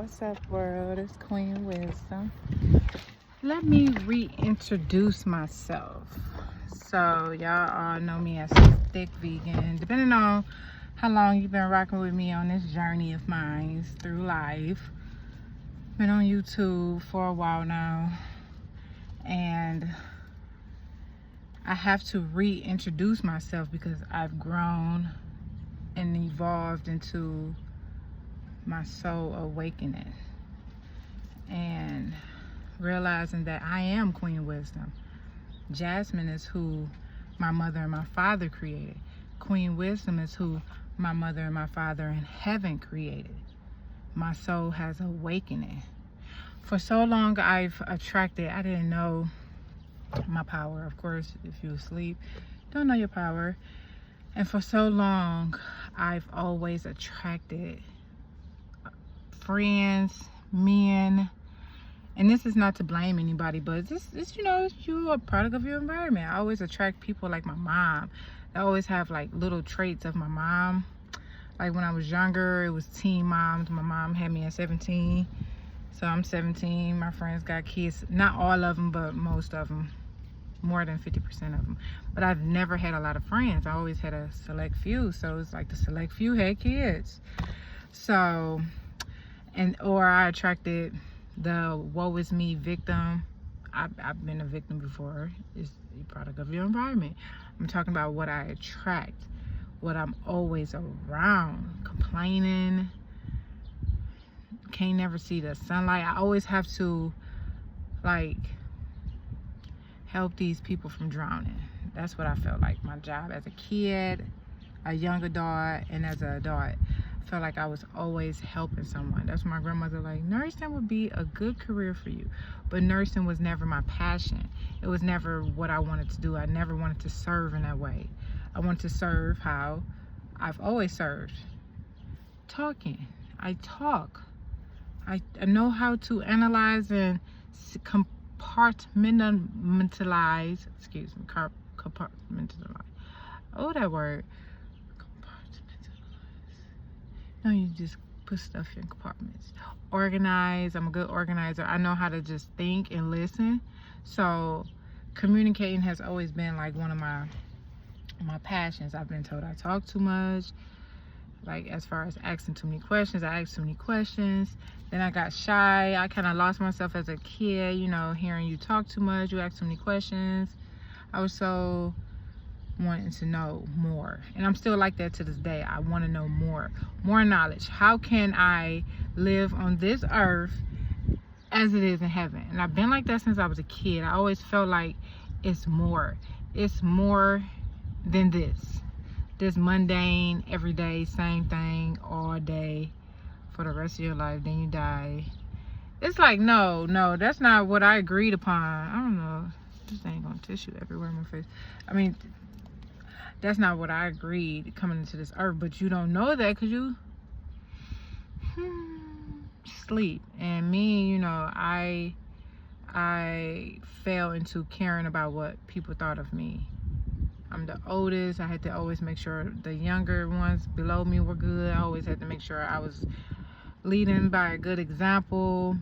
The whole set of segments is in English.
What's up, world? It's Queen Wisdom. Let me reintroduce myself. So, y'all all know me as Thick Vegan. Depending on how long you've been rocking with me on this journey of mine through life. Been on YouTube for a while now. And I have to reintroduce myself because I've grown and evolved into my soul awakening and realizing that I am Queen Wisdom. Jasmine is who my mother and my father created. Queen Wisdom is who my mother and my father in heaven created. My soul has awakening. For so long I've attracted, I didn't know my power. Of course, if you're asleep, don't know your power. And for so long I've always attracted friends, men, and this is not to blame anybody, but this you know, you're a product of your environment. I always attract people like my mom. I always have like little traits of my mom. Like when I was younger, it was teen moms. My mom had me at 17, so I'm 17. My friends got kids, not all of them, but most of them, more than 50% of them. But I've never had a lot of friends. I always had a select few, so it's like the select few had kids. So or I attracted the woe is me victim. I've been a victim before. It's a product of your environment. I'm talking about what I attract, what I'm always around, complaining, can't never see the sunlight. I always have to like help these people from drowning. That's what I felt like my job as a kid, a young adult, and as an adult. I felt like I was always helping someone. That's why my grandmother like, nursing would be a good career for you. But nursing was never my passion. It was never what I wanted to do. I never wanted to serve in that way. I wanted to serve how I've always served. Talking. I talk. I know how to analyze and compartmentalize. Excuse me. Compartmentalize. Oh, that word. No, you just put stuff in compartments. Organize. I'm a good organizer. I know how to just think and listen. So communicating has always been like one of my passions. I've been told I talk too much. Like as far as asking too many questions, I asked too many questions. Then I got shy. I kind of lost myself as a kid, you know, hearing you talk too much, you ask too many questions. I was so wanting to know more, and I'm still like that to this day. I want to know more knowledge. How can I live on this earth as it is in heaven? And I've been like that since I was a kid. I always felt like it's more than this mundane, everyday, same thing all day for the rest of your life, then you die. It's like, no, that's not what I agreed upon. I don't know, this ain't gonna tissue everywhere in my face. I mean, that's not what I agreed coming into this earth. But you don't know that because you sleep. And me, you know, I fell into caring about what people thought of me. I'm the oldest. I had to always make sure the younger ones below me were good. I always had to make sure I was leading by a good example.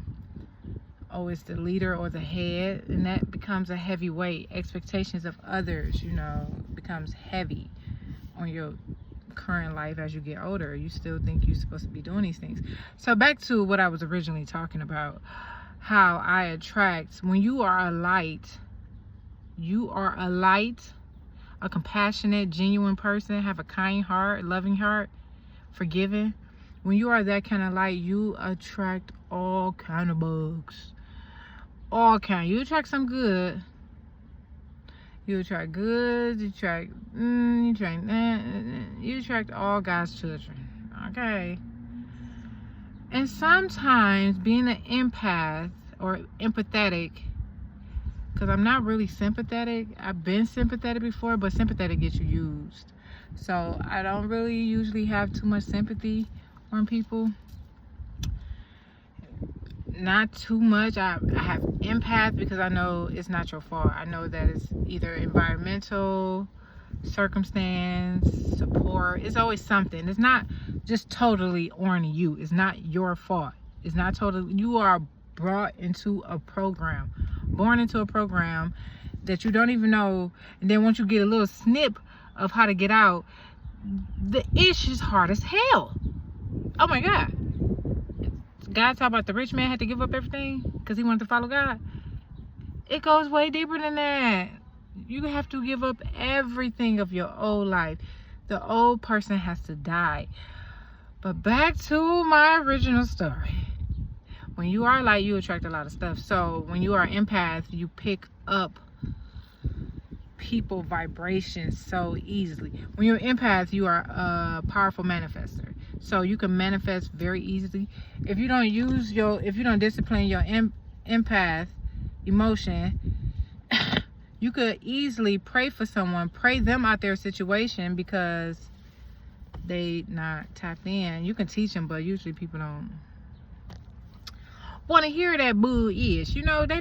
Always the leader or the head, and that becomes a heavy weight. Expectations of others, you know, becomes heavy on your current life as you get older. You still think you're supposed to be doing these things. So back to what I was originally talking about, how I attract. When you are a light, a compassionate, genuine person, have a kind heart, loving heart, forgiving. When you are that kind of light, you attract all kind of bugs. All kind. You attract some good. You attract good. You attract all God's children. Okay. And sometimes being an empath or empathetic, because I'm not really sympathetic. I've been sympathetic before, but sympathetic gets you used. So I don't really usually have too much sympathy on people. Not too much. I have empath because I know it's not your fault. I know that it's either environmental, circumstance, support. It's always something. It's not just totally on you. It's not your fault. It's not total. You are brought into a program, born into a program that you don't even know. And then once you get a little snip of how to get out, the ish is hard as hell. Oh my God. God talk about the rich man had to give up everything because he wanted to follow God. It goes way deeper than that. You have to give up everything of your old life. The old person has to die. But back to my original story. When you are light, you attract a lot of stuff. So when you are empath, you pick up people vibrations so easily. When you're empath, you are a powerful manifester. So you can manifest very easily. If you don't discipline your empath emotion, you could easily pray for someone, pray them out their situation because they not tapped in. You can teach them, but usually people don't want to hear that bull-ish. You know, they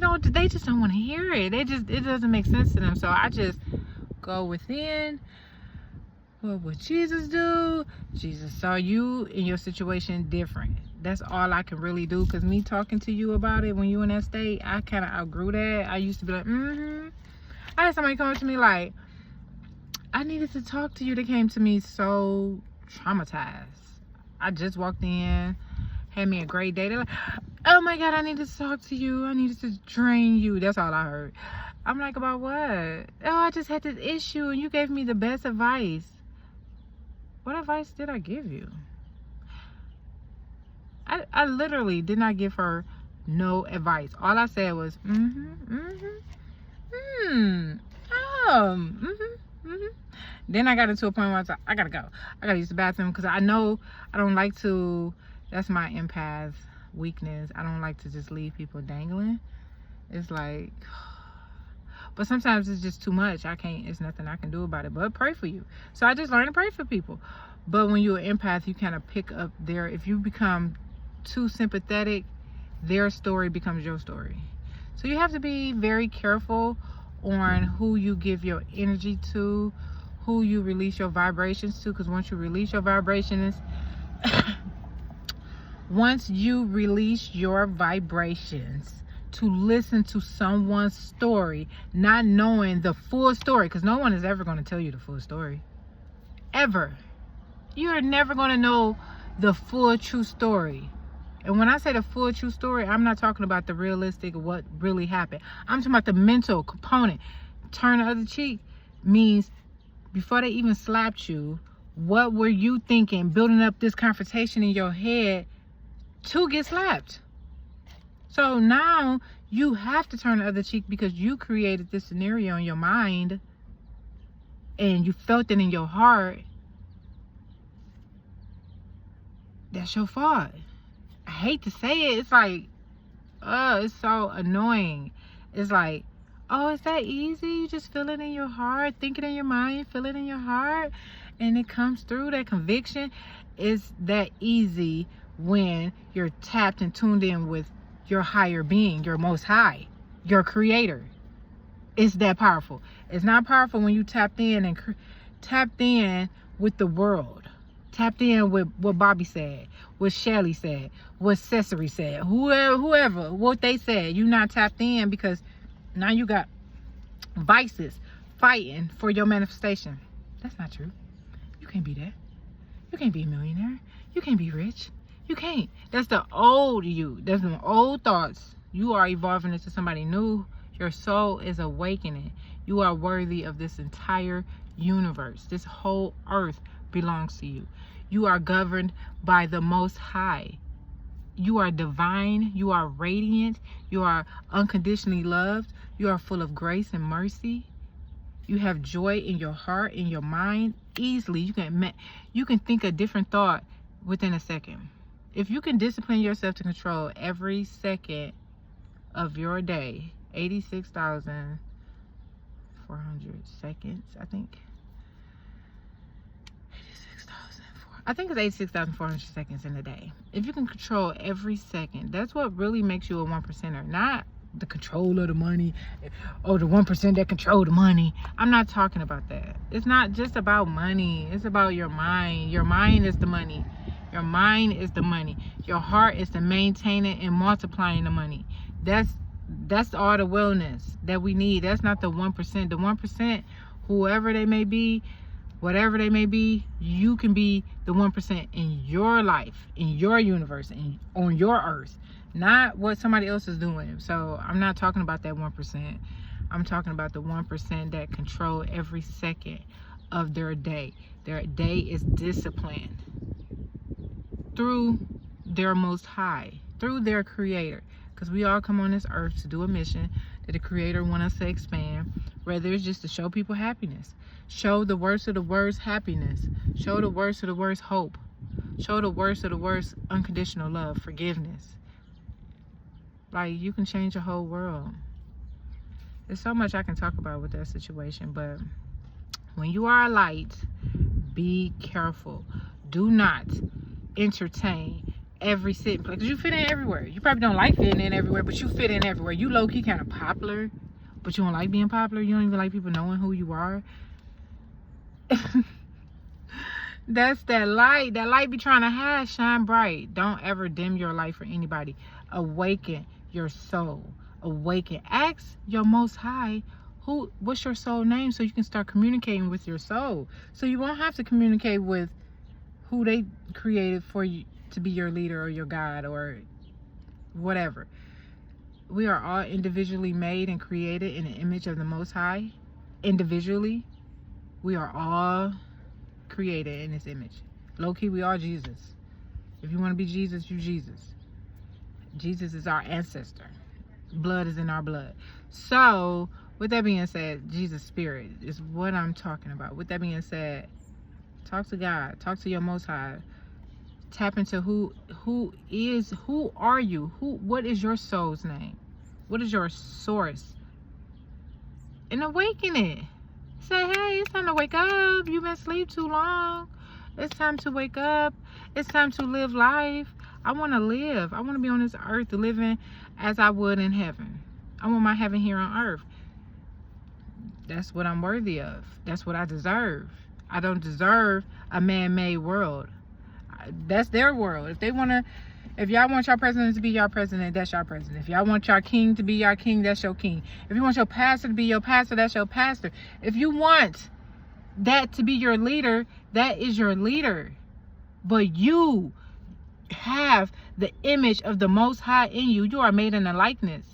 just don't want to hear it. It doesn't make sense to them. So I just go within. What would Jesus do? Jesus saw you in your situation different. That's all I can really do, because me talking to you about it when you in that state, I kind of outgrew that. I used to be like, I had somebody come up to me like, I needed to talk to you. They came to me so traumatized. I just walked in, had me a great day. They're like, oh my God, I needed to talk to you. I needed to drain you. That's all I heard. I'm like, about what? Oh, I just had this issue and you gave me the best advice. What advice did I give you? I literally did not give her no advice. All I said was, Then I got into a point where I was like, I gotta go. I gotta use the bathroom, because I know I don't like to, that's my empath weakness. I don't like to just leave people dangling. It's like, but sometimes it's just too much. It's nothing I can do about it but pray for you. So I just learned to pray for people. But when you're an empath, you kind of pick up if you become too sympathetic, their story becomes your story. So you have to be very careful on who you give your energy to, who you release your vibrations to, because once you release your vibrations, to listen to someone's story, not knowing the full story, because no one is ever going to tell you the full story. Ever. You're never going to know the full true story. And when I say the full true story, I'm not talking about the realistic, what really happened. I'm talking about the mental component. Turn the other cheek means before they even slapped you, what were you thinking, building up this confrontation in your head to get slapped? So now you have to turn the other cheek because you created this scenario in your mind and you felt it in your heart. That's your fault. I hate to say it. It's like, it's so annoying. It's like, oh, is that easy? You just feel it in your heart, think it in your mind, feel it in your heart, and it comes through. That conviction is that easy when you're tapped and tuned in with your higher being, your most high, your creator. It's that powerful. It's not powerful when you tapped in with the world. Tapped in with what Bobby said, what Shelly said, what Cesare said, whoever, what they said. You're not tapped in because now you got vices fighting for your manifestation. That's not true. You can't be that. You can't be a millionaire. You can't be rich. You can't. That's the old you. That's the old thoughts. You are evolving into somebody new. Your soul is awakening. You are worthy of this entire universe. This whole earth belongs to you. You are governed by the Most High. You are divine. You are radiant. You are unconditionally loved. You are full of grace and mercy. You have joy in your heart, in your mind. Easily, you can think a different thought within a second. If you can discipline yourself to control every second of your day, 86,400 seconds, I think it's 86,400 seconds in a day. If you can control every second, that's what really makes you a 1%er. Not the control of the money, or the 1% that control the money. I'm not talking about that. It's not just about money. It's about your mind. Your mind is the money. Your mind is the money. Your heart is the maintaining and multiplying the money. That's all the wellness that we need. That's not the 1%. The 1%, whoever they may be, whatever they may be, you can be the 1% in your life, in your universe, and on your earth. Not what somebody else is doing. So I'm not talking about that 1%. I'm talking about the 1% that control every second of their day. Their day is disciplined through their Most High, through their Creator. Because we all come on this earth to do a mission that the Creator wants us to expand. Whether it's just to show people happiness, show the worst of the worst happiness, show the worst of the worst hope, show the worst of the worst unconditional love, forgiveness. Like, you can change the whole world. There's so much I can talk about with that situation, but when you are a light, be careful. Do not entertain every sitting place, because you fit in everywhere. You probably don't like fitting in everywhere, but you fit in everywhere. You low-key kind of popular, but you don't like being popular. You don't even like people knowing who you are. That's that light. That light be trying to hide, shine bright. Don't ever dim your light for anybody. Awaken your soul. Awaken. Ask your Most High, what's your soul name, so you can start communicating with your soul. So you won't have to communicate with who they created for you to be your leader or your God or whatever. We are all individually made and created in the image of the Most High. Individually, we are all created in this image. Low-key, we are Jesus. If you want to be Jesus, you Jesus. Jesus is our ancestor. Blood is in our blood. So, with that being said, Jesus' spirit is what I'm talking about. With that being said, talk to God. Talk to your Most High. Tap into who are you? What is your soul's name? What is your source? And awaken it. Say, hey, it's time to wake up. You've been asleep too long. It's time to wake up. It's time to live life. I want to live. I want to be on this earth living as I would in heaven. I want my heaven here on earth. That's what I'm worthy of. That's what I deserve. I don't deserve a man-made world. That's their world. If y'all want your president to be your president, that's your president. If y'all want your king to be your king, that's your king. If you want your pastor to be your pastor, that's your pastor. If you want that to be your leader, that is your leader. But you have the image of the Most High in you. You are made in the likeness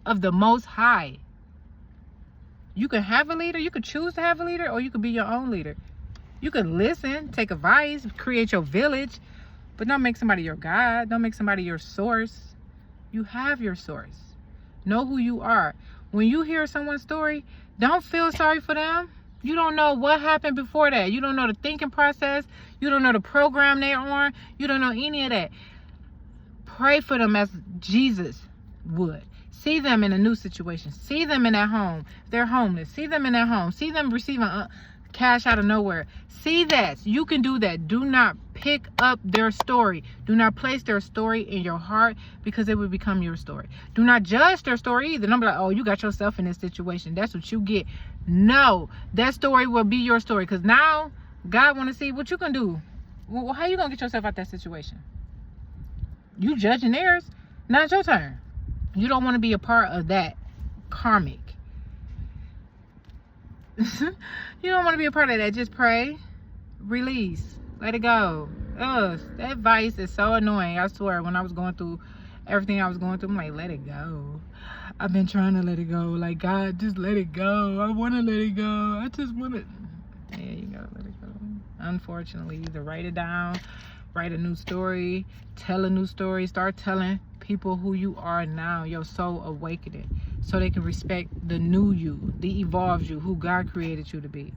of the Most High. You can have a leader. You could choose to have a leader, or you could be your own leader. You could listen, take advice, create your village, but don't make somebody your God. Don't make somebody your source. You have your source. Know who you are. When you hear someone's story, don't feel sorry for them. You don't know what happened before that. You don't know the thinking process. You don't know the program they're on. You don't know any of that. Pray for them as Jesus would. See them in a new situation. See them in that home. They're homeless. See them in that home. See them receiving cash out of nowhere. See that. You can do that. Do not pick up their story. Do not place their story in your heart, because it will become your story. Do not judge their story either. Don't be like, oh, you got yourself in this situation. That's what you get. No, that story will be your story, because now God want to see what you can do. Well, how you going to get yourself out that situation? You judging theirs. Now it's your turn. You don't want to be a part of that karmic. You don't want to be a part of that. Just pray, release, let it go. Ugh, that advice is so annoying. I swear, when I was going through everything I was going through, I'm like, let it go. I've been trying to let it go. Like, God, just let it go. I want to let it go. I just want to. Yeah, you gotta let it go. Unfortunately, either write it down, write a new story, tell a new story, start telling people who you are now, your soul awakening, so they can respect the new you, the evolved you, who God created you to be.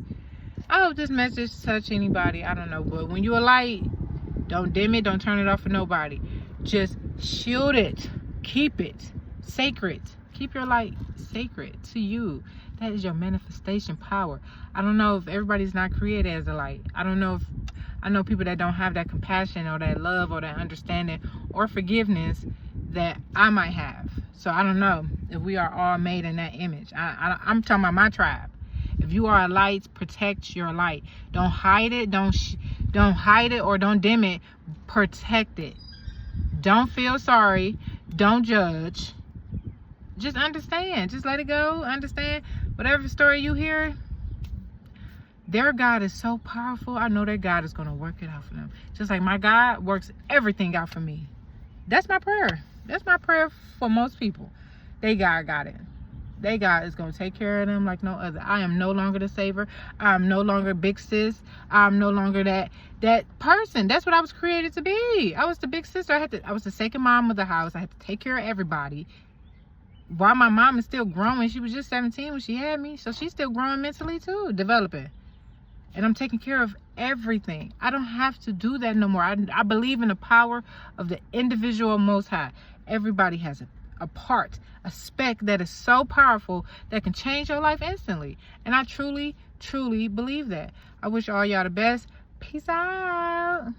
I hope this message touch anybody. I don't know, but when you're a light, don't dim it, don't turn it off for nobody. Just shield it, keep it sacred. Keep your light sacred to you. That is your manifestation power. I don't know if everybody's not created as a light. I know people that don't have that compassion or that love or that understanding or forgiveness that I might have. So I don't know if we are all made in that image. I'm talking about my tribe. If you are a light, protect your light. Don't hide it. Don't hide it or don't dim it. Protect it. Don't feel sorry. Don't judge. Just understand. Just let it go. Understand. Whatever story you hear, their God is so powerful. I know their God is going to work it out for them. Just like my God works everything out for me. That's my prayer. That's my prayer for most people. They God got it. They God is going to take care of them like no other. I am no longer the saver. I'm no longer big sis. I'm no longer that person. That's what I was created to be. I was the big sister. I was the second mom of the house. I had to take care of everybody. While my mom is still growing, she was just 17 when she had me. So she's still growing mentally too, developing. And I'm taking care of everything. I don't have to do that no more. I believe in the power of the individual Most High. Everybody has a part, a speck that is so powerful that can change your life instantly. And I truly, truly believe that. I wish all y'all the best. Peace out.